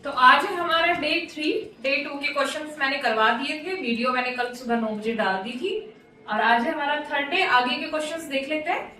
तो आज है हमारा डे 3। डे 2 के क्वेश्चंस मैंने करवा दिए थे, वीडियो मैंने कल सुबह 9 बजे डाल दी थी। और आज है हमारा थर्ड डे। आगे के क्वेश्चंस देख लेते हैं।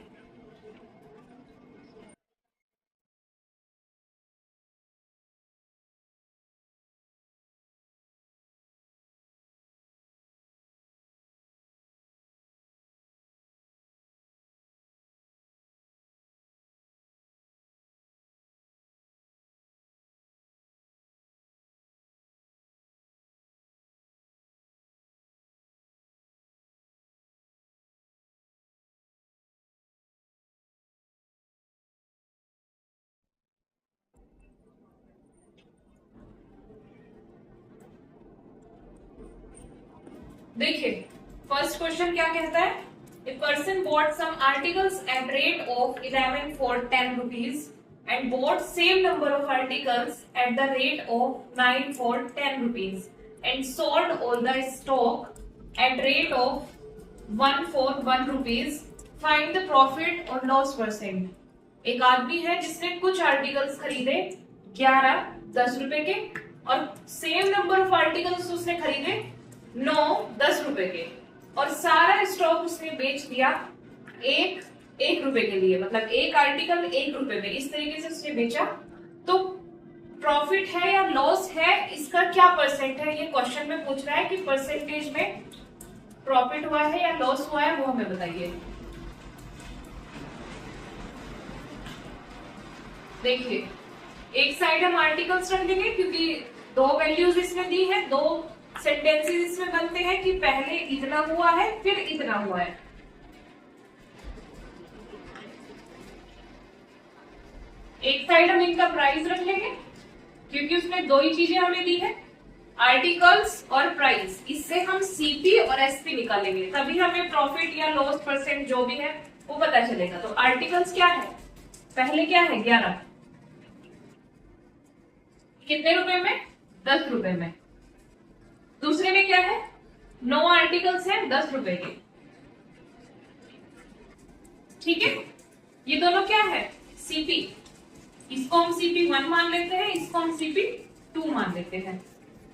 देखिए, फर्स्ट क्वेश्चन क्या कहता है? A person bought some articles at rate of 11 for 10 rupees and bought same number of articles at the rate of 9 for 10 rupees and sold all the stock at rate of 1 for 1 rupees. Find the profit और loss percent. एक आदमी है जिसने कुछ articles खरीदे 11 10 रुपए के, और सेम नंबर ऑफ आर्टिकल्स उसने खरीदे 9 10 रुपए के, और सारा स्टॉक उसने बेच दिया एक रुपए के लिए। मतलब एक आर्टिकल 1 रुपए में, इस तरीके से उसने बेचा। तो प्रॉफिट है या लॉस है, इसका क्या परसेंट है, ये क्वेश्चन में पूछ रहा है कि परसेंटेज में प्रॉफिट हुआ है या लॉस हुआ है, वो हमें बताइए। देखिए, एक साइड हम आर्टिकल्स रख देंगे क्योंकि दो वैल्यूज इसमें दी है, दो सेंटेंसेस इसमें बनते हैं कि पहले इतना हुआ है फिर इतना हुआ है। एक साइड हम इनका प्राइस रख लेंगे क्योंकि उसमें दो ही चीजें हमें दी है, आर्टिकल्स और प्राइस। इससे हम सीपी और एसपी निकालेंगे, तभी हमें प्रॉफिट या लॉस परसेंट जो भी है वो पता चलेगा। तो आर्टिकल्स क्या है? पहले क्या है? 11। कितने रुपए में? 10 रुपए में। दूसरे में क्या है? 9 आर्टिकल्स हैं 10 रुपए के। ठीक है, ये दोनों क्या है? सीपी। इसको हम सीपी 1 मान लेते हैं, इसको हम सीपी 2 मान लेते हैं।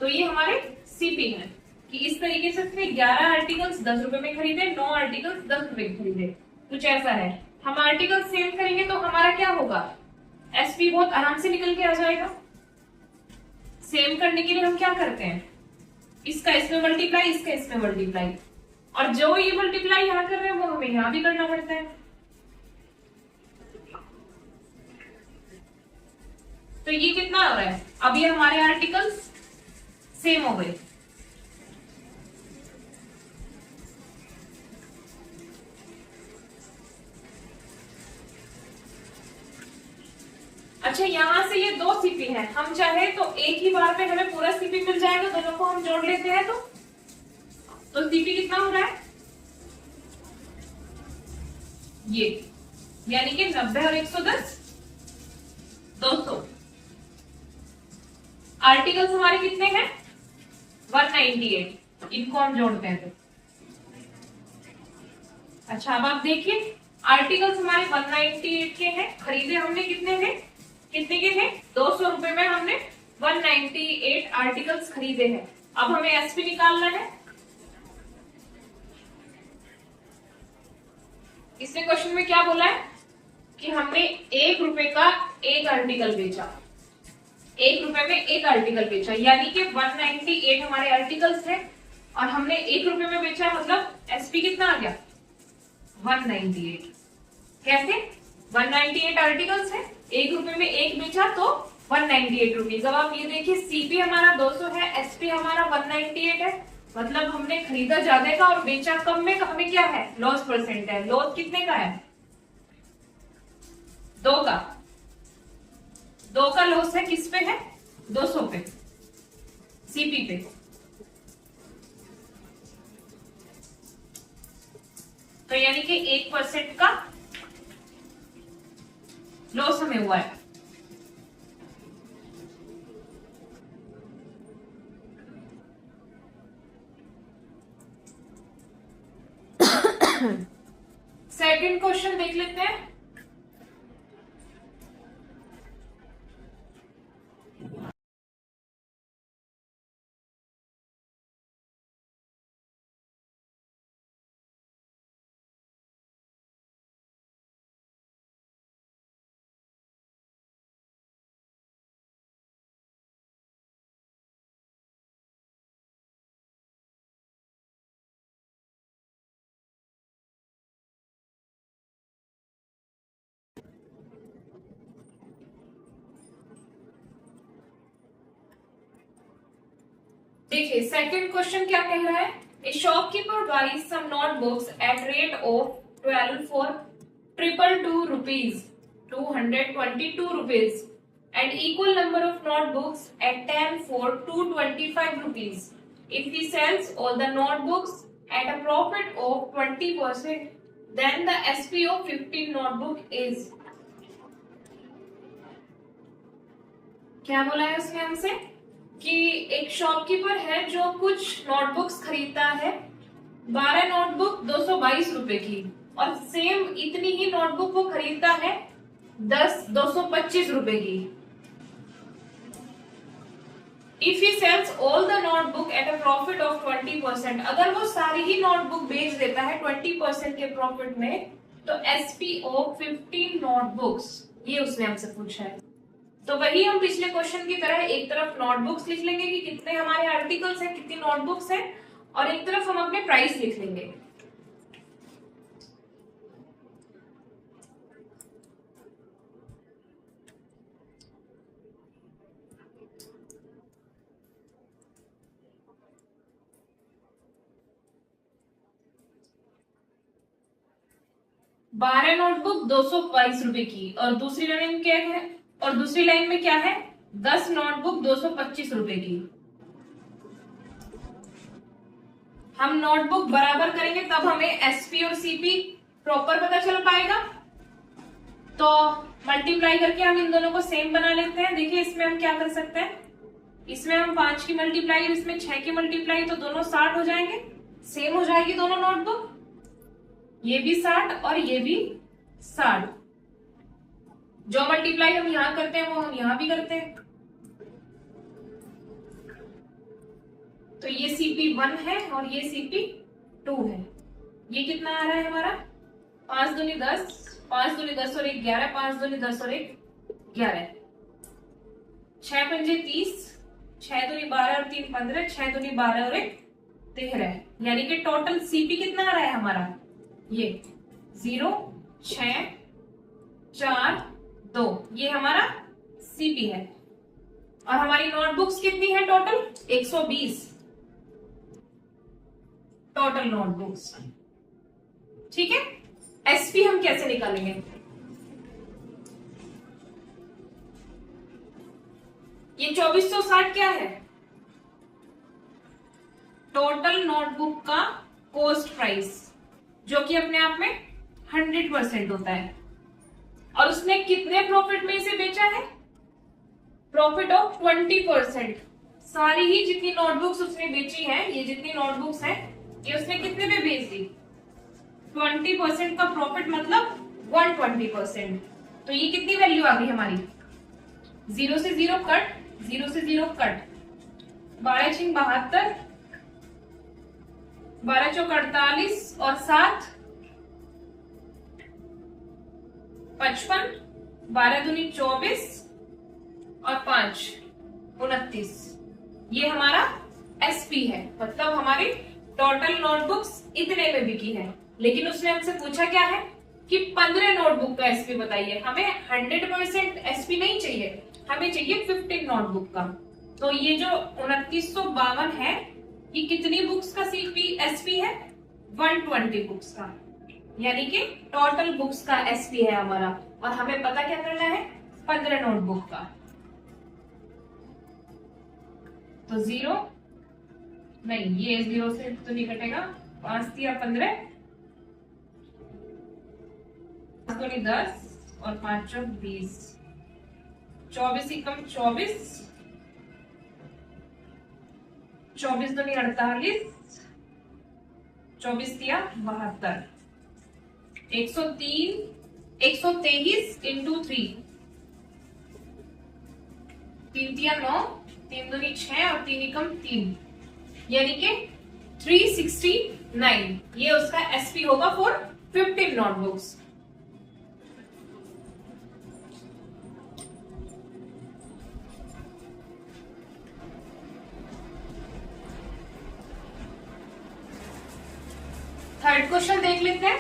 तो ये हमारे सीपी है कि इस तरीके से उसने 11 आर्टिकल्स 10 रुपए में खरीदे, 9 आर्टिकल्स 10 रुपए में खरीदे। कुछ ऐसा है। हम आर्टिकल सेम करेंगे तो हमारा क्या होगा? एसपी बहुत आराम से निकल के आ जाएगा। सेम करने के लिए हम क्या करते हैं? इसका इसमें मल्टीप्लाई, इसका इसमें मल्टीप्लाई, और जो ये मल्टीप्लाई यहां कर रहे हैं वो हमें यहां भी करना पड़ता है। तो ये कितना हो रहा है? अब ये हमारे आर्टिकल्स सेम हो गए। अच्छा, यहां से ये दो सीपी है, हम चाहे तो एक ही बार में हमें पूरा सीपी मिल जाएगा, दोनों को हम जोड़ लेते हैं तो सीपी कितना हो रहा है? ये यानी कि 90 और 110 200। आर्टिकल्स हमारे कितने हैं? 198। इनको हम जोड़ते हैं तो अच्छा, अब आप देखिए, आर्टिकल्स हमारे 198 के हैं, खरीदे हमने कितने हैं? कितने के हैं? 200 रुपए में हमने 198 आर्टिकल्स खरीदे हैं। अब हमें एसपी निकालना है। इसने क्वेश्चन में क्या बोला है कि हमने 1 रुपए का एक आर्टिकल बेचा, 1 रुपए में एक आर्टिकल बेचा, यानी कि 198 हमारे आर्टिकल्स हैं और हमने 1 रुपए में बेचा, मतलब एसपी कितना आ गया? 198। कैसे? 198 आर्टिकल्स है, 1 रुपए में एक बेचा तो 198 रुपीज। अब आप ये देखिए, सीपी हमारा 200 है, एसपी हमारा 198 है, मतलब हमने खरीदा ज्यादा का और बेचा कम में, तो हमें क्या है? लॉस परसेंट है। लॉस कितने का है? 2 का। 2 का लॉस है, किस पे है? 200 पे, सीपी पे। तो यानी कि 1% का लॉस हमें हुआ है। सेकंड क्वेश्चन देख लेते हैं। देखिए सेकंड क्वेश्चन क्या कह रहा है, a shopkeeper buys some notebooks at rate of 12 for 222 rupees 222 rupees and equal number of notebooks at 10 for 225 rupees. If he sells all the notebooks at a profit of 20%, then the SP of 15 notebook is. क्या बोला है उसने हमसे कि एक shopkeeper है जो कुछ नोटबुक्स खरीदता है, 12 नोटबुक 222 रुपए की, और सेम इतनी ही नोटबुक वो खरीदता है 225 रुपए की। If he sells all the notebook at a profit of 20%, अगर वो सारी ही नोटबुक बेच देता है 20% के प्रॉफिट में, तो एसपी ऑफ 15 नोटबुक्स, ये उसने हमसे पूछा है। तो वही हम पिछले क्वेश्चन की तरह एक तरफ नोटबुक्स लिख लेंगे कि कितने हमारे आर्टिकल्स हैं, कितनी नोटबुक्स हैं, और एक तरफ हम अपने प्राइस लिख लेंगे। बारह नोटबुक 222 रुपए की, और दूसरी लाइन क्या है, और दूसरी लाइन में क्या है, 10 नोटबुक 225 रुपए की। हम नोटबुक बराबर करेंगे तब हमें एसपी और सीपी प्रॉपर पता चल पाएगा। तो मल्टीप्लाई करके हम इन दोनों को सेम बना लेते हैं। देखिए इसमें हम क्या कर सकते हैं, इसमें हम 5 की मल्टीप्लाई और इसमें 6 की मल्टीप्लाई, तो दोनों 60 हो जाएंगे, सेम हो जाएगी दोनों नोटबुक, ये भी 60 और ये भी 60। जो मल्टीप्लाई हम यहां करते हैं वो हम यहां भी करते हैं। तो ये CP1 है और ये CP2 है। ये कितना आ रहा है हमारा, 5 दूनी 10, 5 दूनी 10 और 1 11, 5 दूनी 10 और 1 11, 6 पंजे 30, 6 दूनी 12 और 3 15, 6 दूनी 12 और 1 13, यानी कि टोटल CP कितना आ रहा है हमारा, ये 0 6 4 2, ये हमारा CP है। और हमारी नोटबुक्स कितनी है टोटल, 120 टोटल नोटबुक्स। ठीक है, एसपी हम कैसे निकालेंगे, ये 2460 क्या है, टोटल नोटबुक का कॉस्ट प्राइस, जो कि अपने आप में 100% होता है। और उसने कितने प्रॉफिट में इसे बेचा है, प्रॉफिट ऑफ 20%। सारी ही जितनी नोटबुक्स उसने बेची है, ये जितनी नोटबुक्स हैं, ये उसने कितने में बेच दी, 20% का प्रॉफिट, मतलब 120%। तो ये कितनी वैल्यू आ गई हमारी, 0 से 0 कट, 0 से 0 कट, 12 छिंग 72, 12 चौक 48 और 7 55, 12 दूनी 24 और 5 29, ये हमारा एसपी है। मतलब हमारी टोटल नोटबुक्स इतने में बिकी है। लेकिन उसने हमसे पूछा क्या है कि 15 नोटबुक का एसपी बताइए। हमें 100% एसपी नहीं चाहिए, हमें चाहिए 15 नोटबुक का। तो ये जो 2952 है, ये कितनी बुक्स का सीपी एसपी है, 120 बुक्स का, यानी कि टोटल बुक्स का एसपी है हमारा। और हमें पता क्या करना है, 15 नोटबुक का। तो 0 नहीं, ये 0 से तो नहीं कटेगा, 5 दिया 15, 10 और 5 20, 24 एकम 24, 24 दूनी 48, 24 दिया 72, 103, 123 इंटू 3, 3 दिया 9, 3 दूनी 6 और 3 एकम 3, यानी कि 369, ये उसका एसपी होगा फॉर 15 नोटबुक्स। थर्ड क्वेश्चन देख लेते हैं।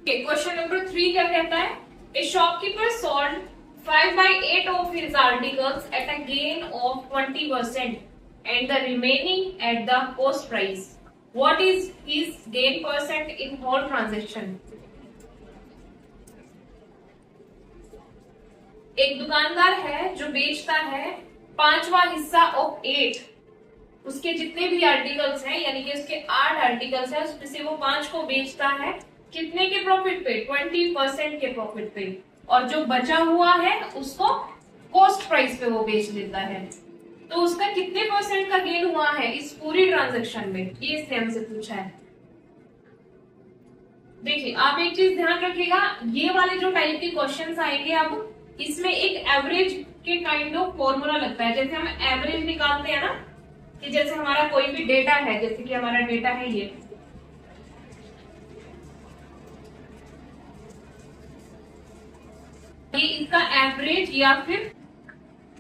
क्वेश्चन नंबर 3 क्या कहता है? A shopkeeper sold 5/8 of his articles at a gain of 20% and the remaining at the cost price. What is his gain percent in whole transaction? एक दुकानदार है जो बेचता है 5वां हिस्सा ऑफ 8, उसके जितने भी आर्टिकल्स हैं, यानी कि उसके 8 आर्टिकल्स हैं, उसमें से वो 5 को बेचता है कितने के प्रॉफिट पे? 20% के प्रॉफिट पे, और जो बचा हुआ है उसको कॉस्ट प्राइस पे वो बेच देता है। तो उसका कितने परसेंट का गेन हुआ है इस पूरी ट्रांजैक्शन में, ये इसने हमसे पूछा है। देखिए आप एक चीज ध्यान रखिएगा, ये वाले जो टाइप के क्वेश्चंस आएंगे अब इसमें एक एवरेज के काइंड ऑफ फॉर्मूला लगता है। जैसे हम एवरेज निकालते हैं ना, कि जैसे हमारा कोई भी डेटा है, जैसे कि हमारा डेटा है ये इसका एवरेज या फिर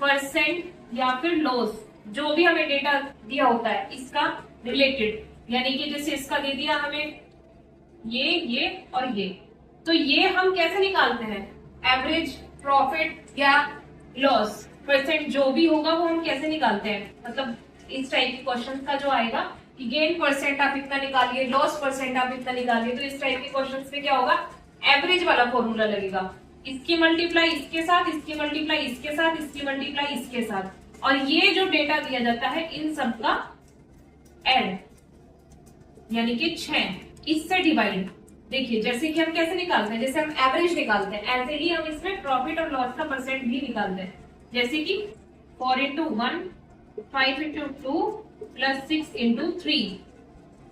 परसेंट या फिर लॉस, जो भी हमें डेटा दिया होता है इसका रिलेटेड, यानी कि जैसे इसका दे दिया हमें ये और ये, तो ये हम कैसे निकालते हैं? एवरेज, प्रॉफिट या लॉस, परसेंट जो भी होगा वो हम कैसे निकालते हैं? मतलब इस टाइप के क्वेश्चन का जो आएगा कि गेन परसेंट आप इतना निकालिए, लॉस परसेंट आप इतना निकालिए, तो इस टाइप के क्वेश्चन में क्या होगा? एवरेज वाला फॉर्मूला लगेगा, इसकी मल्टीप्लाई इसके साथ, इसकी मल्टीप्लाई इसके साथ, इसकी मल्टीप्लाई इसके साथ, और ये जो डेटा दिया जाता है इन सब का एड, यानी कि 6 इससे डिवाइड। देखिए जैसे कि हम कैसे निकालते हैं, जैसे हम एवरेज निकालते हैं ऐसे ही हम इसमें प्रॉफिट और लॉस का परसेंट भी निकालते हैं। जैसे कि 4 into 1, 5 into 2 प्लस 6 into 3,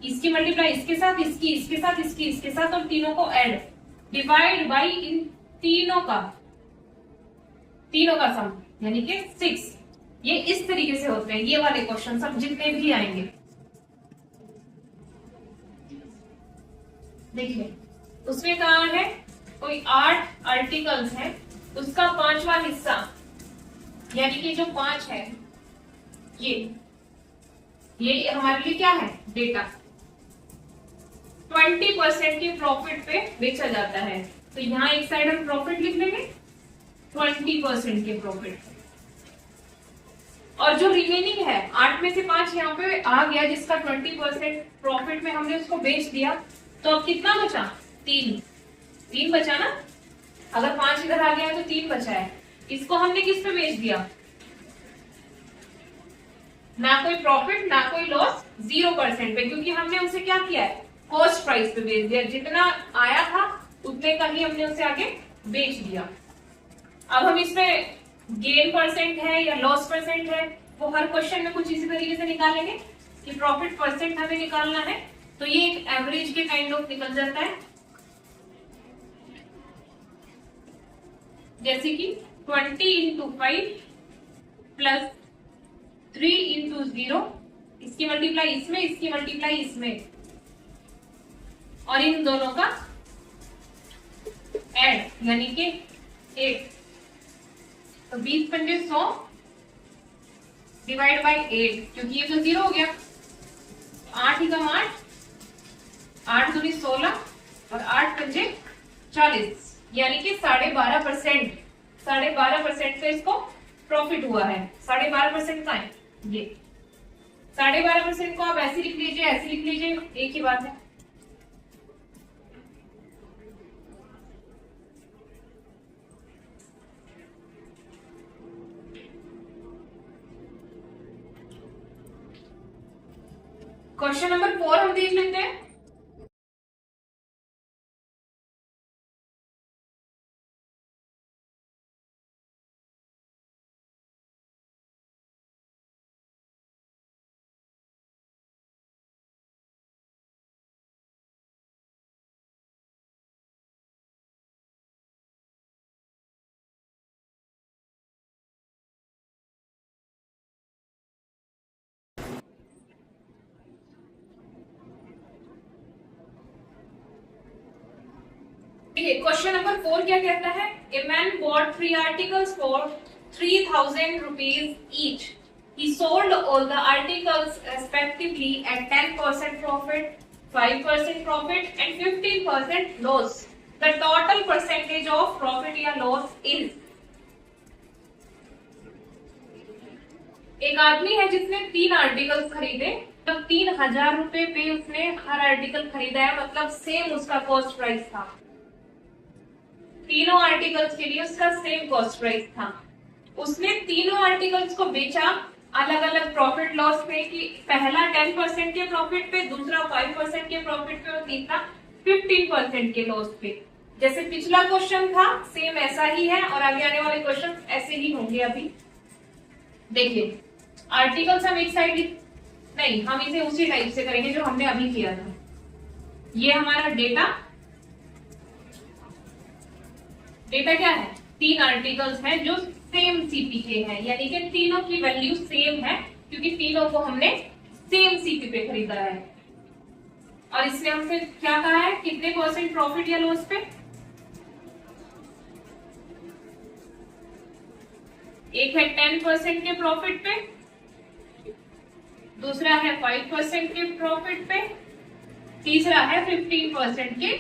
इसकी मल्टीप्लाई इसके साथ, इसकी इसके साथ, इसकी इसके साथ, और तीनों को ऐड, डिवाइड बाई इन तीनों का सम, यानी कि 6। ये इस तरीके से होते हैं ये वाले क्वेश्चन सब जितने भी आएंगे। देखिए उसमें कहा है कोई 8 आर्टिकल्स हैं, उसका 5वां हिस्सा, यानी कि जो 5 है ये हमारे लिए क्या है? डेटा। 20% के प्रॉफिट पे बेचा जाता है, तो यहाँ एक साइड हम प्रॉफिट लिख लेंगे 20% के प्रॉफिट, और जो रिमेनिंग है 8 में से 5 यहाँ पे आ गया जिसका 20% प्रॉफिट में हमने उसको बेच दिया, तो अब कितना बचा? 3 बचा ना, अगर 5 इधर आ गया है तो 3 बचा है। इसको हमने किस पे बेच दिया? ना कोई प्रॉफिट ना कोई लॉस, 0% पे, क्योंकि हमने उसे क्या किया है? कॉस्ट प्राइस पे बेच दिया, जितना आया था उतने का ही हमने उसे आगे बेच दिया। अब हम इसमें गेन परसेंट है या लॉस परसेंट है वो हर क्वेश्चन में कुछ इसी तरीके से निकालेंगे कि प्रॉफिट परसेंट हमें निकालना है, तो ये एक एवरेज के काइंड ऑफ निकल जाता है। जैसे कि 20 into 5 प्लस 3 into 0, इसकी मल्टीप्लाई इसमें, इसकी मल्टीप्लाई इसमें, और इन दोनों का ऐड, यानी कि 8, तो 20 × 100 डिवाइड बाई 8, क्योंकि ये तो 0 हो गया, 8 ही कम 8, 8 दूनी 16 और 8 पंजे 40, यानी कि 12.5%, 12.5% पे इसको प्रॉफिट हुआ है। 12.5% का है ये, 12.5% को आप ऐसे लिख लीजिए, ऐसे लिख लीजिए, एक ही बात है। क्वेश्चन नंबर 4 हम देख लेते हैं। क्वेश्चन नंबर 4 क्या कहता है? A man bot 3 articles for 3000 rupees each. He sold all the articles respectively at 10% profit, 5% profit and 15% loss. The total percentage of profit या लॉस इज। एक आदमी है जिसने 3 आर्टिकल्स खरीदे, तो 3000 रुपए पे उसने हर आर्टिकल खरीदा है, मतलब सेम उसका कॉस्ट प्राइस था। तीनों आर्टिकल्स के लिए उसका सेम कॉस्ट प्राइस था। उसने तीनों आर्टिकल्स को बेचा अलग अलग प्रॉफिट लॉस पे, कि पहला 10% के प्रॉफिट पे, दूसरा 5% के प्रॉफिट पे और तीसरा 15% के लॉस पे। जैसे पिछला क्वेश्चन था सेम ऐसा ही है, और आगे आने वाले क्वेश्चन ऐसे ही होंगे। अभी देखिए, आर्टिकल्स हम एक साइड नहीं, हम इसे उसी टाइप से करेंगे जो हमने अभी किया था। ये हमारा डेटा क्या है? 3 आर्टिकल्स हैं जो सेम सीपी के हैं, यानी कि तीनों की वैल्यू सेम है, क्योंकि तीनों को हमने सेम सीपी पे खरीदा है। और इसने हमसे क्या कहा है, कितने परसेंट प्रॉफिट या लॉस पे? एक है 10% के प्रॉफिट पे, दूसरा है 5% के प्रॉफिट पे, तीसरा है 15% के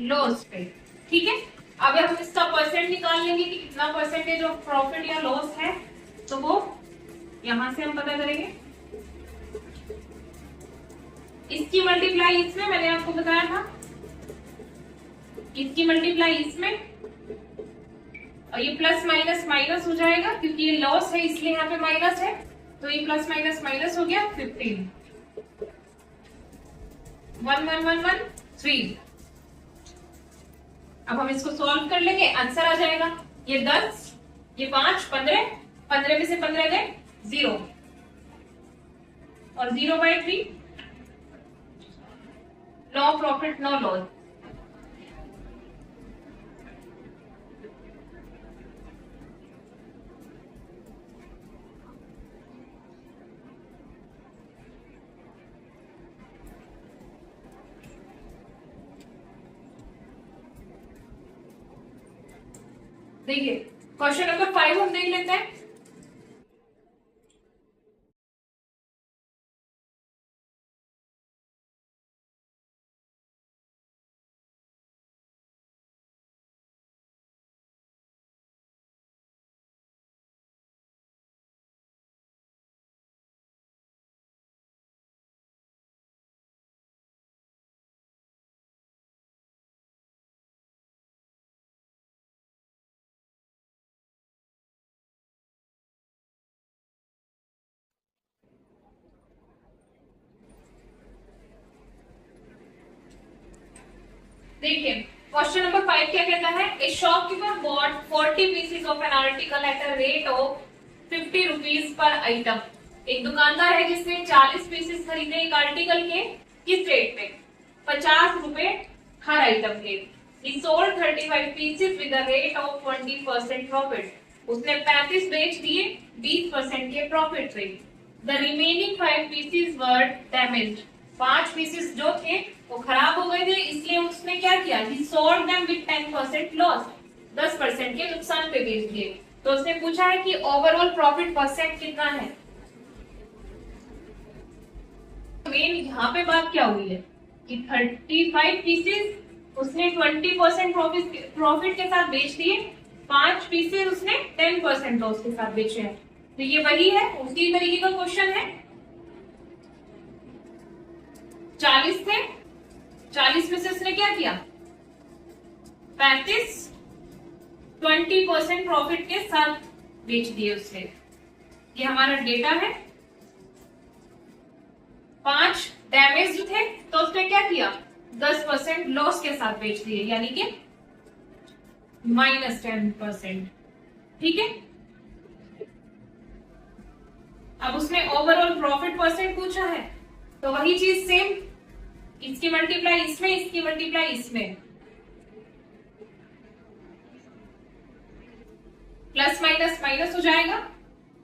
लॉस पे। ठीक है, अगर हम इसका परसेंट निकाल लेंगे कि कितना परसेंटेज ऑफ प्रॉफिट या लॉस है, तो वो यहां से हम पता करेंगे। इसकी मल्टीप्लाई इसमें, मैंने आपको बताया था, इसकी मल्टीप्लाई इसमें, और ये प्लस माइनस माइनस हो जाएगा, क्योंकि ये लॉस है इसलिए यहाँ पे माइनस है, तो ये प्लस माइनस माइनस हो गया 15। 1 1 1 1 3। अब हम इसको सॉल्व कर लेंगे, आंसर आ जाएगा। ये 10, ये 5, 15, 15 में से 15 गए 0, और 0/3, नो प्रॉफिट नो लॉस। देखिए, क्वेश्चन नंबर 5 हम देख लेते हैं। देखिए, क्वेश्चन नंबर 5 क्या कहता है, a shopkeeper bot 40 pieces of an article at a rate of 50 rupees per item. एक दुकानदार है जिसने 40 पीसेस खरीदे एक आर्टिकल के, किस रेट पे? 50 रुपए हर आइटम के। He sold 35 pieces with a rate of 20% profit। उसने 35 बेच दिए 20% के प्रॉफिट पे। The remaining 5 pieces were damaged। 5 pieces जो थे वो खराब हो गए थे, इसलिए उसने क्या किया, He sold them with 10% loss। 10% के नुकसान पे बेच दिए। तो उसने पूछा है कि ओवरऑल प्रॉफिट परसेंट कितना है। मेन यहाँ पे बात क्या हुई है कि 35 पीसेस उसने 20% प्रॉफिट के साथ बेच दिए, 5 पीसेस उसने 10% लॉस के साथ बेचे हैं। तो ये वही है, उसी तरीके का क्वेश्चन है। 40 थे, 40 में से उसने क्या किया, 35 20% प्रॉफिट के साथ बेच दिए उसने। ये हमारा डेटा है। 5 डैमेज थे, तो उसने क्या किया, 10% लॉस के साथ बेच दिए, यानी कि -10%। ठीक है, अब उसने ओवरऑल प्रॉफिट परसेंट पूछा है, तो वही चीज सेम, इसकी मल्टीप्लाई इसमें, इसकी मल्टीप्लाई इसमें, प्लस माइनस माइनस हो जाएगा।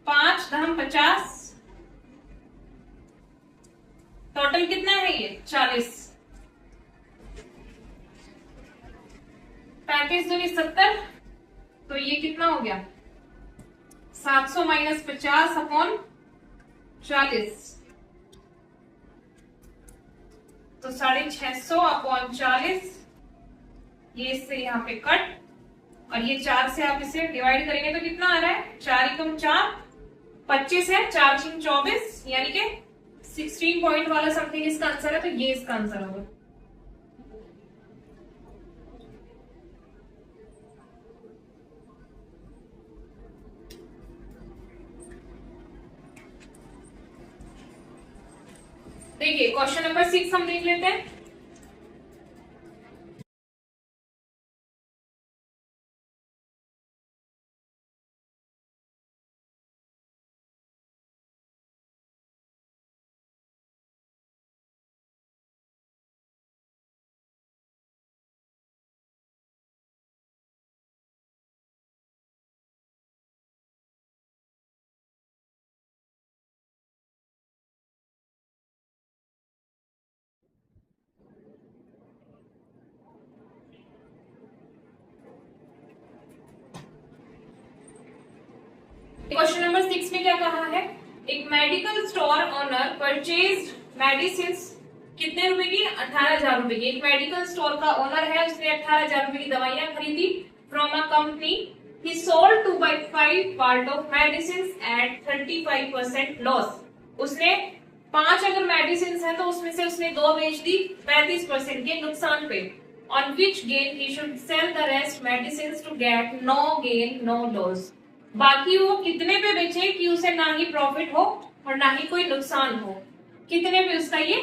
5 10 50, टोटल कितना है ये 40। 35 दूनी 70, तो ये कितना हो गया 700 - 50 अपॉन 40, तो 650 अपॉन 40, ये इससे यहाँ पे कट, और ये 4 से आप इसे डिवाइड करेंगे तो कितना आ रहा है, 4 एकम 4, 25 है, 4 छीन 24, यानी कि 16 पॉइंट वाला समथिंग इसका आंसर है, तो ये इसका आंसर होगा। देखिए क्वेश्चन नंबर 6 हम देख लेते हैं। क्वेश्चन नंबर 6 में क्या कहा है, एक medical store owner purchase medicine कितने रुपए की, 18,000 रुपए की। एक मेडिकल स्टोर का ओनर है, उसने 18,000 रुपए की दवाइयां खरीदी from a company. He sold 2/5 part of medicine eight 35% loss. उसने 5 अगर मेडिसिन है तो उसमें से उसने 2 बेच दी 35% के नुकसान पे। On which gain he should sell the rest medicine to get no gain no loss. बाकी वो कितने पे बेचे कि उसे ना ही प्रॉफिट हो और ना ही कोई नुकसान हो, कितने पे उसका ये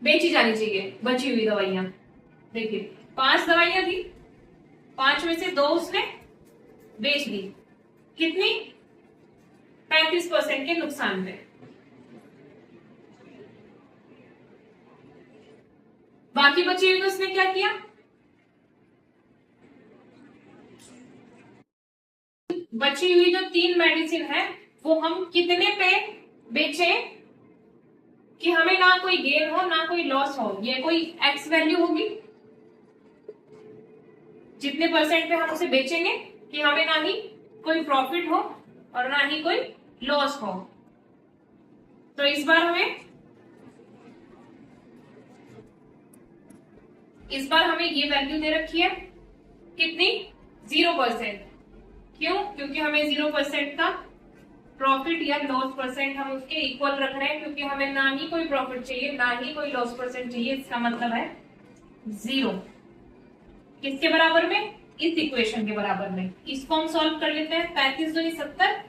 बेची जानी चाहिए बची हुई दवाइयां। देखिए 5 दवाइयां थी, 5 में से 2 उसने बेच दी, कितनी, 35% के नुकसान पे। बाकी बची हुई तो उसने क्या किया, बची हुई जो 3 मेडिसिन है वो हम कितने पे बेचे कि हमें ना कोई गेन हो ना कोई लॉस हो। ये कोई एक्स वैल्यू होगी, जितने परसेंट पे हम उसे बेचेंगे कि हमें ना ही कोई प्रॉफिट हो और ना ही कोई लॉस हो। तो इस बार हमें ये वैल्यू दे रखी है कितनी, 0%। क्यों, क्योंकि हमें 0% का प्रॉफिट या लॉस परसेंट हम उसके इक्वल रख रहे हैं, क्योंकि हमें ना ही कोई प्रॉफिट चाहिए ना ही कोई लॉस परसेंट चाहिए। इसका मतलब है 0। किसके बराबर में, इस इक्वेशन के बराबर में। इसको हम सॉल्व कर लेते हैं। 35 दूनी 70,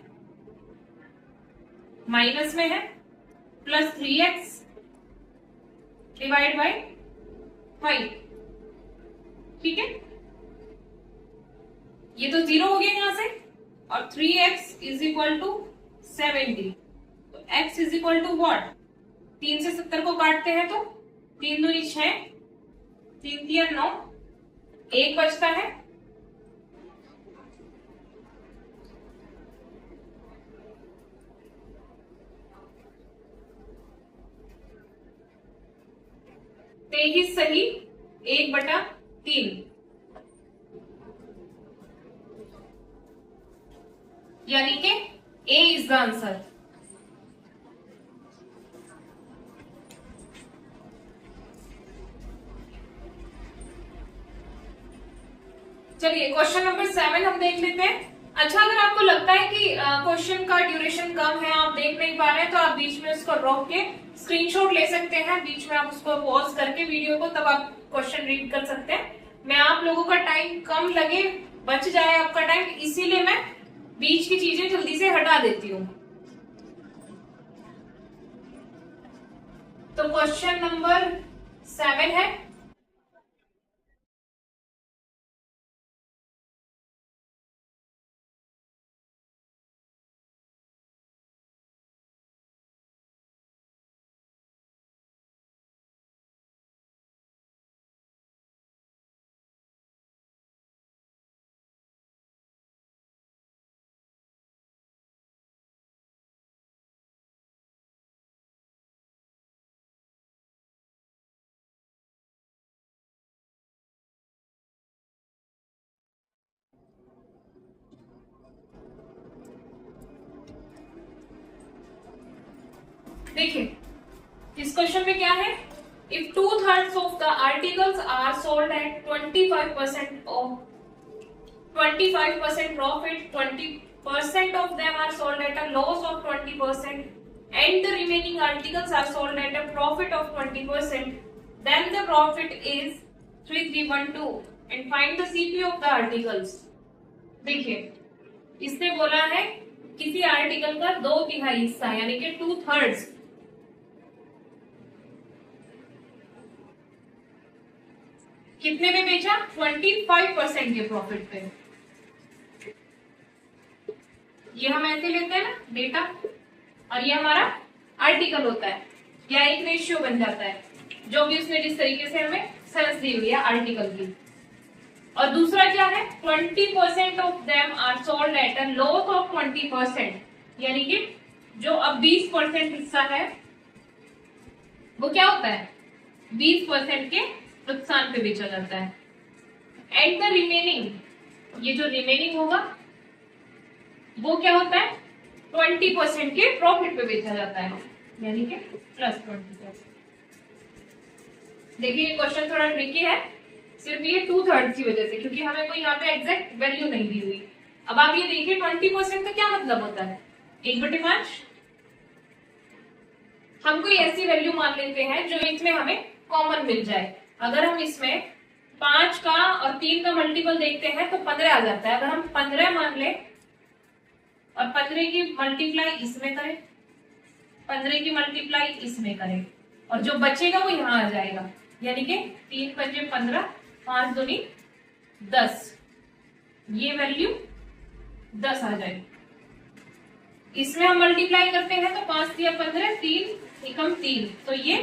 माइनस में है, प्लस 3x डिवाइड बाई 5। ठीक है, ये तो 0 हो गया यहां से, और 3x इज इक्वल टू 70। तो x is equal to what, 3 से 70 को काटते हैं तो 3 दूनी 6, 3 3 9, 1 बचता है, तेईस सही 1/3, यानी कि A इज द आंसर। चलिए क्वेश्चन नंबर 7 हम देख लेते हैं। अच्छा, अगर आपको लगता है कि क्वेश्चन का ड्यूरेशन कम है, आप देख नहीं पा रहे हैं, तो आप बीच में उसको रोक के स्क्रीनशॉट ले सकते हैं। बीच में आप उसको पॉज करके वीडियो को, तब आप क्वेश्चन रीड कर सकते हैं। मैं आप लोगों का टाइम कम लगे, बच जाए आपका टाइम, इसीलिए मैं बीच की चीजें जल्दी से हटा देती हूँ। तो क्वेश्चन नंबर 7 है, देखिए इस क्वेश्चन में क्या है, If 2/3 of the articles are sold at 25% profit, 20% of them are sold at a loss of 20%, and the remaining articles are sold at a profit of 20%, then the profit is 3312 and find the CP of the articles. देखिए इसने बोला है किसी article का 2/3 हिस्सा यानी कि 2/3 कितने में बेचा? 25% के प्रॉफिट पे। ये हम ऐसे लेते हैं ना डेटा, और ये हमारा आर्टिकल होता है, या एक रेशियो बन जाता है जो भी उसने जिस तरीके से हमें समझ दी हुई है आर्टिकल की। और दूसरा क्या है? 20% of them are sold at a loss of 20%, यानी कि जो अब 20% हिस्सा है वो क्या होता है? 20% के नुकसान पे बेचा जाता है। एंड द रिमेनिंग, ये जो रिमेनिंग होगा वो क्या होता है? 20% के प्रॉफिट पे बेचा जाता है, यानी कि +20%। देखिए ये क्वेश्चन थोड़ा ट्रिकी है, सिर्फ ये 2/3 की वजह से, क्योंकि हमें कोई यहाँ पे एग्जैक्ट वैल्यू नहीं दी हुई। अब आप ये देखिए 20% का क्या मतलब होता है? 1/5। हम कोई ऐसी वैल्यू मान लेते हैं जो इसमें हमें कॉमन मिल जाए। अगर हम इसमें 5 का और 3 का मल्टीपल देखते हैं तो 15 आ जाता है। अगर हम 15 मान ले और 15 की मल्टीप्लाई इसमें करें, 15 की मल्टीप्लाई इसमें करें, और जो बचेगा वो यहाँ आ जाएगा, यानी कि 3 × 5 = 15, 5 × 2 = 10, ये वैल्यू 10 आ जाएगी। इसमें हम मल्टीप्लाई करते हैं तो 5 × 3 = 15, 3 × 3, तो ये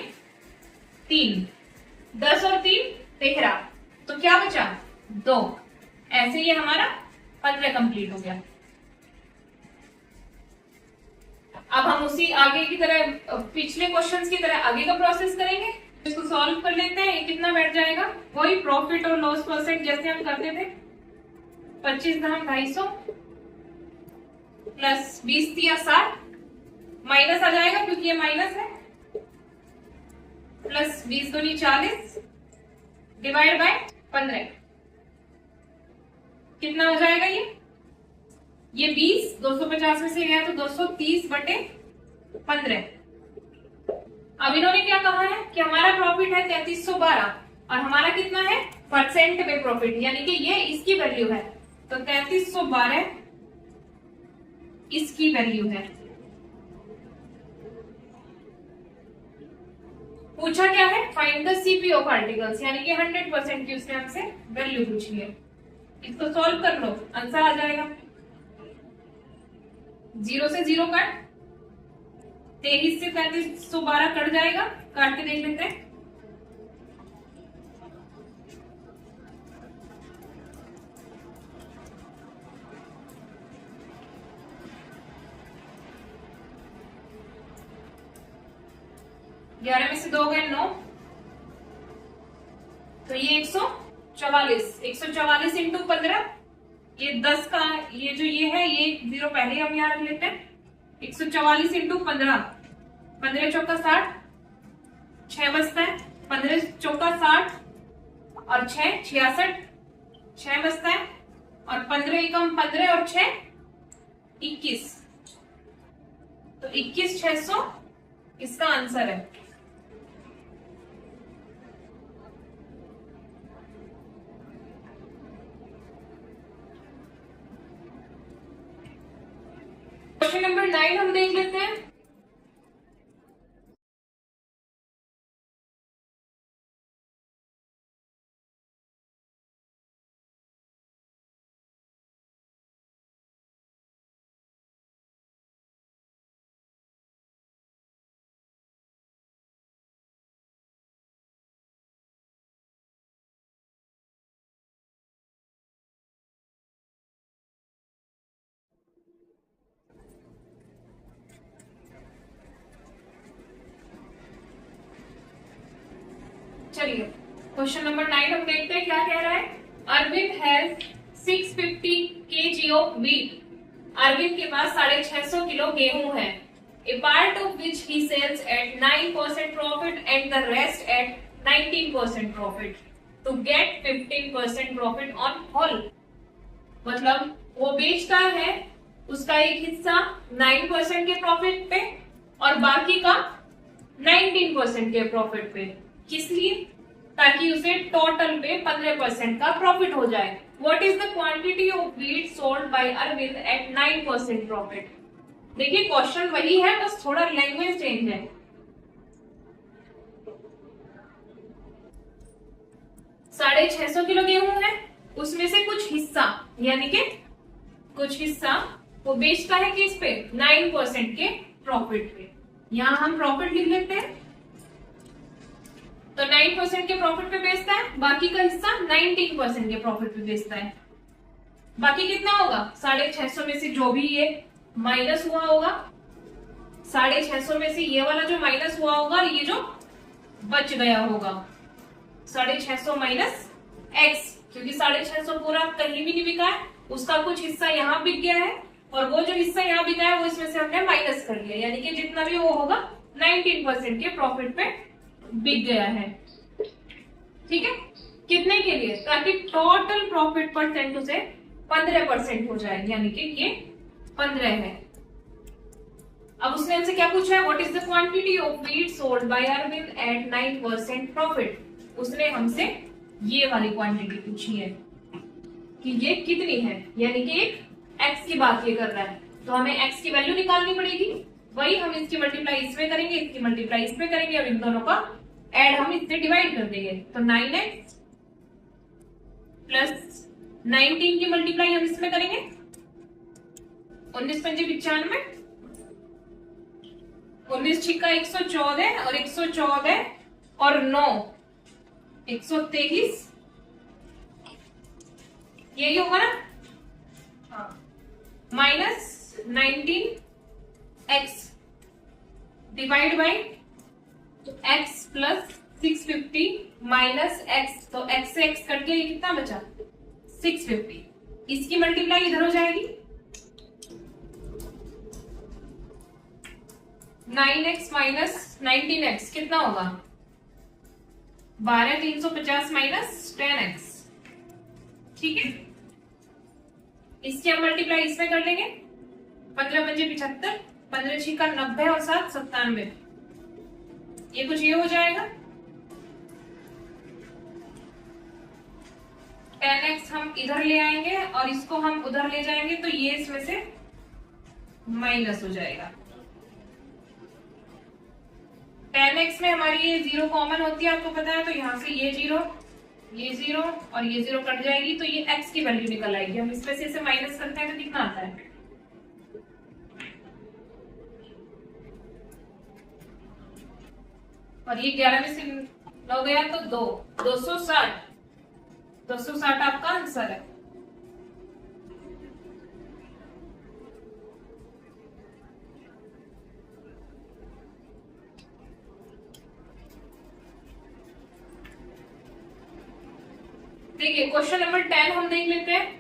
3, 10 और 3 = 13, तो क्या बचा? 2। ऐसे ये हमारा 15 कंप्लीट हो गया। अब हम उसी आगे की तरह, पिछले क्वेश्चंस की तरह आगे का प्रोसेस करेंगे। इसको सॉल्व कर लेते हैं। ये कितना बैठ जाएगा? वही प्रॉफिट और लॉस परसेंट जैसे हम करते थे, 25 × 250 प्लस 20 × 60, माइनस आ जाएगा क्योंकि ये माइनस है, प्लस 20 × 2 = 40 डिवाइड बाय 15, कितना हो जाएगा? ये 20 250 में से गया तो 230/15। अब इन्होंने क्या कहा है कि हमारा प्रॉफिट है 3312 और हमारा कितना है? परसेंट में प्रॉफिट, यानी कि ये इसकी वैल्यू है, तो 3312 इसकी वैल्यू है। पूछा क्या है? Find the CP of articles, यानी कि 100% की उसने हमसे वैल्यू पूछी है। इसको सॉल्व कर लो, आंसर आ जाएगा। 0 से 0 कट, 23 से 3312 कट जाएगा, काट के देख लेते हैं। ग्यारह में से 2 गए 9, तो ये 144, 144 × 15, ये 10 का, ये जो ये है ये 0 पहले हम यहाँ रख लेते हैं। 144 × 15, 15 चौका 60, 6 बचता है, 15 चौका 60 और 6 66, 6 बचता है, और 15 एकम 15 और 6 21, तो 21,600 इसका आंसर है। क्वेश्चन नंबर 9 हम देख लेते हैं। चलिए क्वेश्चन नंबर 9 हम देखते हैं क्या कह रहा है। Arvind has 650 kg of wheat. Arvind के पास 650 किलो गेहूं है। a part of which he sells at 9% profit and the rest at 19% profit to get 15% profit on whole. मतलब वो बेचता है उसका एक हिस्सा 9% के प्रॉफिट पे और बाकी का 19% के प्रॉफिट पे। किस लिए? ताकि उसे टोटल पे 15% का प्रॉफिट हो जाए। What is the quantity of wheat sold by Arvind at 9% profit? देखिए क्वेश्चन वही है, बस थोड़ा लैंग्वेज चेंज है। 650 किलो गेहूं है, उसमें से कुछ हिस्सा यानी कि कुछ हिस्सा वो बेचता है किस पे? 9% के प्रॉफिट पे। यहां हम प्रॉफिट लिख लेते हैं, तो 9% के प्रॉफिट पे बेचता है, बाकी का हिस्सा 19% के प्रॉफिट पे बेचता है। बाकी कितना होगा? 650 में से जो भी ये माइनस हुआ होगा, 650 में से ये वाला जो माइनस हुआ होगा और ये जो बच गया होगा 650 माइनस x, क्योंकि 650 पूरा कहीं भी नहीं बिका है, उसका कुछ हिस्सा यहाँ बिक गया है और वो जो हिस्सा यहाँ बिका है वो इसमें से हमने माइनस कर लिया, यानी कि जितना भी वो होगा 19% के प्रॉफिट पे बिक गया है। ठीक है, कितने के लिए? ताकि टोटल प्रॉफिट परसेंट उसे 15% हो जाए, यानी कि ये 15 है। अब उसने हमसे क्या पूछा है? What is the quantity of wheat sold by Arvind at 9% profit. उसने हमसे ये वाली क्वांटिटी पूछी है कि ये कितनी है, यानी कि एक एक्स की बात ये कर रहा है, तो हमें एक्स की वैल्यू निकालनी पड़ेगी। वही हम इसकी मल्टीप्लाई इसमें करेंगे, इसकी मल्टीप्लाई इसमें करेंगे और इन दोनों का एड हम इससे डिवाइड कर देंगे। तो 9x प्लस 19 की मल्टीप्लाई हम इसमें करेंगे, 19 पंजे 95, 19 छिक्का 114 और 114 और 9 123, यही होगा ना? हाँ, minus 19x divide by x plus 650 minus x, तो x से x कट गया, ये कितना बचा? 650। इसकी मल्टीप्लाई इधर हो जाएगी, 9x माइनस 19x कितना होगा? 12 350 माइनस 10x। ठीक है, इसकी हम मल्टीप्लाई इसमें कर लेंगे, 15 पंजे 75, 15 छिक्का 90 और 7 97, ये कुछ ये हो जाएगा। 10x हम इधर ले आएंगे और इसको हम उधर ले जाएंगे, तो ये इसमें से माइनस हो जाएगा। 10x में हमारी ये 0 कॉमन होती है, आपको पता है, तो यहां से ये 0 और ये 0 कट जाएगी, तो ये x की वैल्यू निकल आएगी। हम इसमें से इसे माइनस करते हैं तो कितना आता है? और ये 11 में से 9 गया तो 260 आपका आंसर है। देखिए क्वेश्चन नंबर 10 हम देख लेते हैं।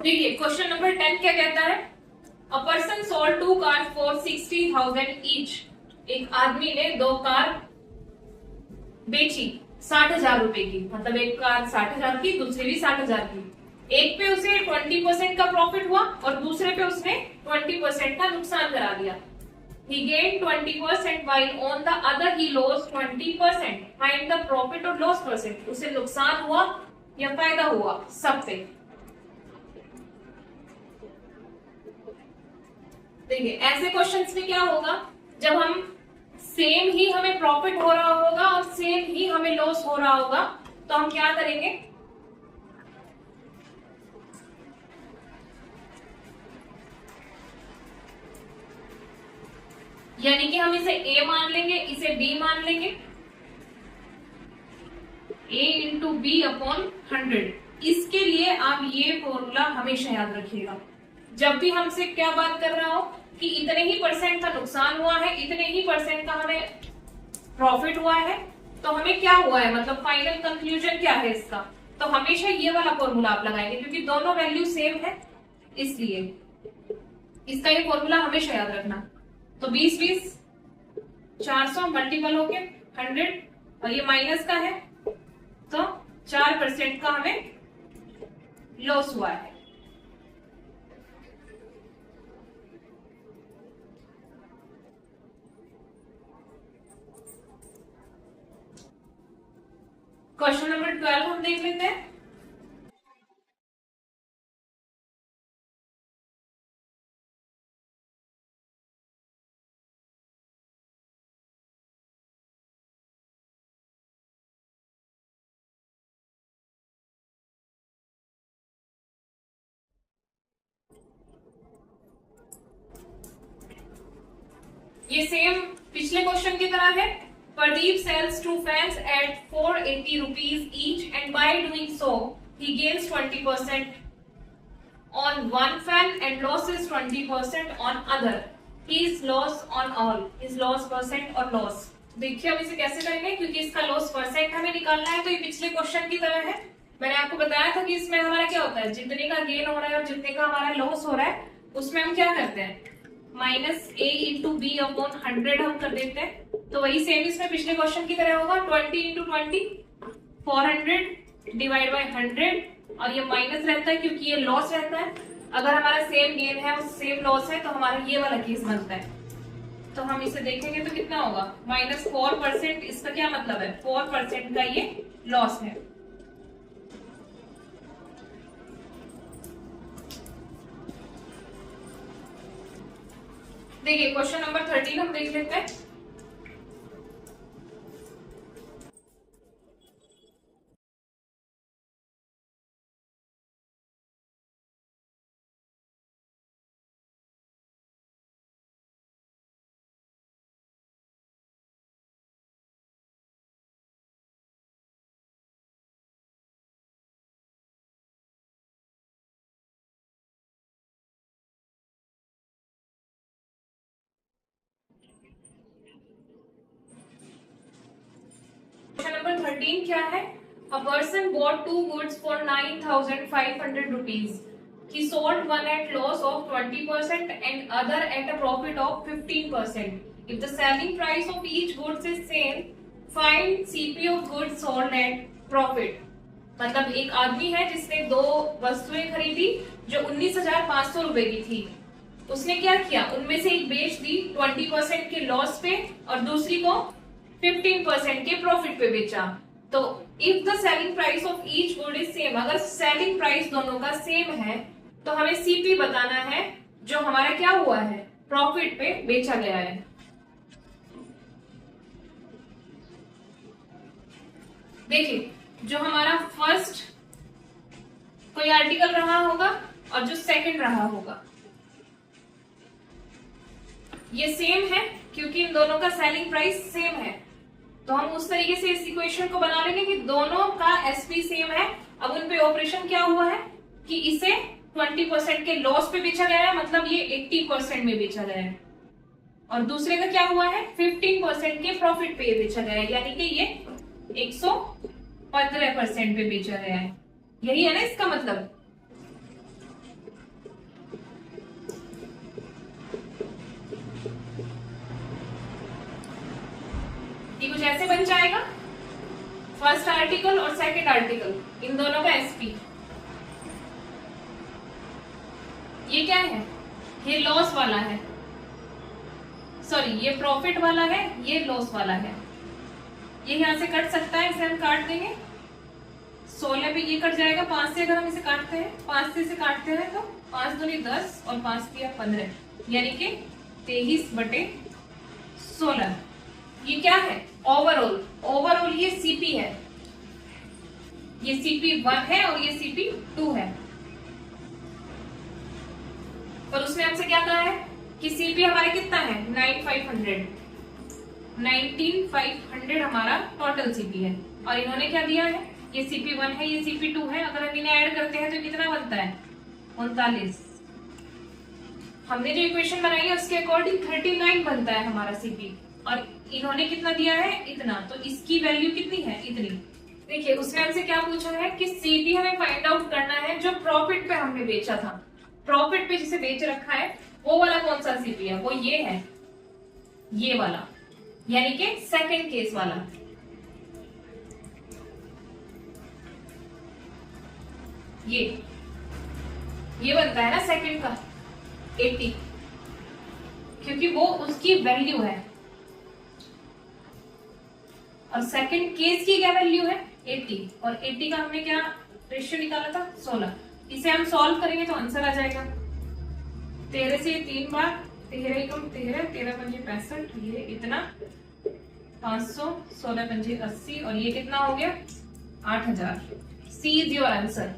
देखिए क्वेश्चन नंबर 10 क्या कहता है? A person sold 2 cars for 60,000 each. एक आदमी ने 2 कार बेची 60,000 रुपए की, मतलब एक कार 60,000 की, दूसरी भी 60,000 की। एक पे उसे 20% का प्रॉफिट हुआ और दूसरे पे उसने 20% का नुकसान करा दिया। He gained 20% while on the other he lost 20%. Find the profit or loss percent. उसे नुकसान हुआ या फायदा हुआ, सब पे। देखिए ऐसे क्वेश्चंस में क्या होगा, जब हम सेम ही हमें प्रॉफिट हो रहा होगा और सेम ही हमें लॉस हो रहा होगा, तो हम क्या करेंगे? यानी कि हम इसे A मान लेंगे, इसे B मान लेंगे। A into B upon 100। इसके लिए आप ये फॉर्मूला हमेशा याद रखिएगा। जब भी हमसे क्या बात कर रहा हो कि इतने ही परसेंट का नुकसान हुआ है, इतने ही परसेंट का हमें प्रॉफिट हुआ है, तो हमें क्या हुआ है, मतलब फाइनल कंक्लूजन क्या है इसका, तो हमेशा ये वाला फॉर्मूला आप लगाएंगे, क्योंकि दोनों वैल्यू सेम है, इसलिए इसका ये फॉर्मूला हमेशा याद रखना। तो 20 400 मल्टीपल होके 100 और ये माइनस का है, तो 4% का हमें लॉस हुआ है। क्वेश्चन नंबर 12 हम देख लेते हैं। ये सेम पिछले क्वेश्चन की तरह है। Pradeep sells 2 fans at 480 rupees each, and by doing so, he gains 20% on one fan and losses 20% on other. His loss on all. His loss percent और loss. देखिए अब इसे कैसे करेंगे, क्योंकि इसका लॉस परसेंट हमें निकालना है, तो ये पिछले क्वेश्चन की तरह है। मैंने आपको बताया था कि इसमें हमारा क्या होता है, जितने का गेन हो रहा है और जितने का हमारा लॉस हो रहा है, उसमें हम क्या करते हैं, माइनस ए इंटू बी अपॉन 100 हम कर देते हैं। तो वही सेम इसमें पिछले क्वेश्चन की तरह होगा, 20 इंटू 20 400 डिवाइड बाई 100, और ये माइनस रहता है क्योंकि ये लॉस रहता है। अगर हमारा सेम गेन है और सेम लॉस है तो हमारा ये वाला केस बनता है। तो हम इसे देखेंगे तो कितना होगा, -4%। इसका क्या मतलब है, 4% का ये लॉस है। देखिए क्वेश्चन नंबर 13 हम देख लेते हैं। क्वेश्चन नंबर 13 क्या है, a person bought 2 goods for 9,500 rupees. He sold one at loss of 20% and other at a profit of 15%. If the selling price of each goods is same, find CP of goods sold at profit. मतलब एक आदमी है जिसने दो वस्तुएं खरीदी जो 19,500 रुपए की थी। उसने क्या किया, उनमें से एक बेच दी 20% के लॉस पे और दूसरी को 15% के प्रॉफिट पे बेचा। तो if the selling price of each good is same, अगर सेलिंग प्राइस दोनों का सेम है तो हमें सीपी बताना है जो हमारा क्या हुआ है, प्रॉफिट पे बेचा गया है। देखिए जो हमारा फर्स्ट कोई आर्टिकल रहा होगा और जो सेकंड रहा होगा ये सेम है, क्योंकि इन दोनों का सेलिंग प्राइस सेम है। तो हम उस तरीके से इस इक्वेशन को बना लेंगे कि दोनों का एसपी सेम है। अब उन पे ऑपरेशन क्या हुआ है कि इसे 20% के लॉस पे बेचा गया है, मतलब ये 80% में बेचा गया है, और दूसरे का क्या हुआ है, 15% के प्रॉफिट पे बेचा गया है, यानी कि ये 115% पे बेचा गया है। यही है ना इसका मतलब। ये कुछ ऐसे बन जाएगा, फर्स्ट आर्टिकल और सेकंड आर्टिकल इन दोनों का एसपी। ये क्या है, ये लॉस वाला है, सॉरी ये प्रॉफिट वाला है, ये लॉस वाला है। ये यहां से कट सकता है, इसे हम काट देंगे। 16 पे ये कट जाएगा, 5 से अगर हम इसे काटते हैं, 5 से इसे काटते हैं तो 5 दूनी 10 और 5 दिया 15, यानी कि 23/16। ये क्या है, ओवरऑल। ओवरऑल ये सीपी है, ये CP1 है और ये CP2 है। पर उसने हमसे क्या कहा है कि सीपी हमारा कितना है, 9,500। 19,500 हमारा टोटल सीपी है। और इन्होंने क्या दिया है, ये CP1 है, ये CP2 है। अगर हम इन्हें ऐड करते हैं तो कितना बनता है, 39। हमने जो इक्वेशन बनाई है उसके अकॉर्डिंग 39 बनता है हमारा सीपी। और इन्होंने कितना दिया है, इतना। तो इसकी वैल्यू कितनी है, इतनी। देखिए उसने हमसे क्या पूछा है कि सीपी हमें फाइंड आउट करना है जो प्रॉफिट पे हमने बेचा था। प्रॉफिट पे जिसे बेच रखा है वो वाला कौन सा सीपी है, वो ये है, ये वाला, यानी कि सेकंड केस वाला। ये बनता है ना सेकंड का 80, क्योंकि वो उसकी वैल्यू है। और सेकंड केस की क्या वैल्यू है, 80। और 80 का हमने क्या रेशियो निकाला था, 16। इसे हम सॉल्व करेंगे तो आंसर आ जाएगा 13 से 3 बार, 13 कम 13, 13 पंजे 65, ये इतना 500, 16 पंजे 80, और ये कितना हो गया 8000। सी इज योर आंसर।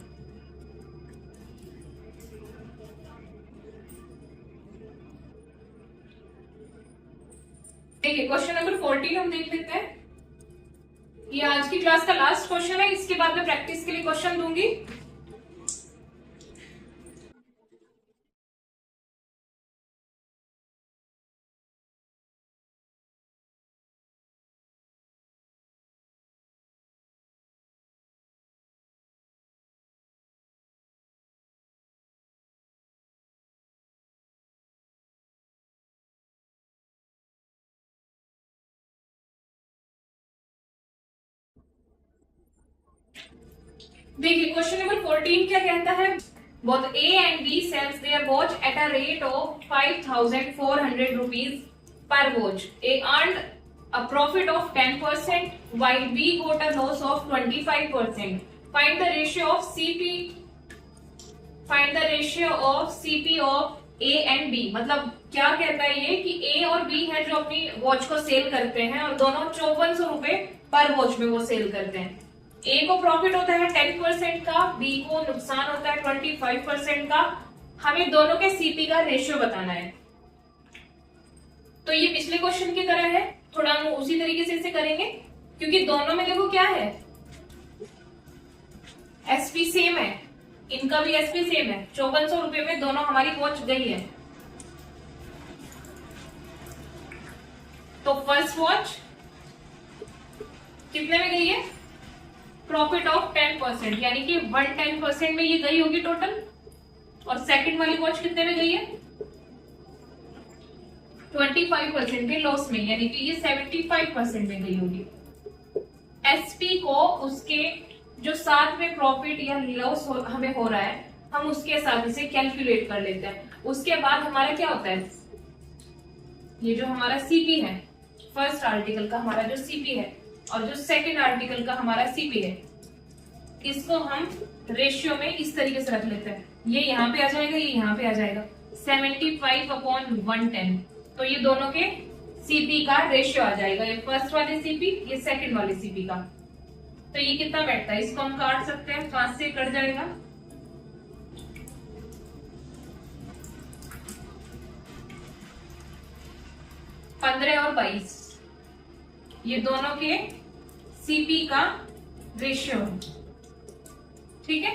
देखिए क्वेश्चन नंबर 14 हम देख लेते हैं। ये आज की क्लास का लास्ट क्वेश्चन है, इसके बाद मैं प्रैक्टिस के लिए क्वेश्चन दूंगी। देखिए क्वेश्चन नंबर 14 क्या कहता है, both A and B sells their watch at a rate of 5,400 rupees per watch. A earned a profit of 10% while B got a loss of 25%. Find the ratio of CP. Find the ratio of CP of A and B. मतलब क्या कहता है ये कि A और B है जो अपनी वॉच को सेल करते हैं और दोनों 5400 रुपए पर वॉच में वो सेल करते हैं। ए को प्रॉफिट होता है 10% का, बी को नुकसान होता है 25% का। हमें दोनों के सीपी का रेशियो बताना है। तो ये पिछले क्वेश्चन की तरह है, थोड़ा हम उसी तरीके से इसे करेंगे, क्योंकि दोनों में देखो क्या है, एसपी सेम है, इनका भी एसपी सेम है। 5400 रुपए में दोनों हमारी वॉच गई है। तो फर्स्ट वॉच कितने में गई है, प्रॉफिट ऑफ 10%, यानी कि 110% में ये गई होगी टोटल। और सेकंड वाली वॉच कितने में गई है, 25% के लॉस में, यानी कि ये 75% में गई होगी। एसपी को उसके जो साथ में प्रॉफिट या लॉस हमें हो रहा है, हम उसके हिसाब से कैलकुलेट कर लेते हैं। उसके बाद हमारा क्या होता है, ये जो हमारा सीपी है, फर्स्ट आर्टिकल का हमारा जो सीपी है और जो सेकंड आर्टिकल का हमारा सीपी है, इसको हम रेशियो में इस तरीके से रख लेते हैं। ये यहाँ पे आ जाएगा, ये यहाँ पे आ जाएगा, 75/110। तो ये दोनों के सीपी का रेशियो आ जाएगा, ये फर्स्ट वाले सीपी, ये सेकंड वाले सीपी का। तो ये कितना बैठता है, इसको हम काट सकते हैं, 5 से कट जाएगा, 15 और 22, ये दोनों के सीपी का रेशियो है। ठीक है।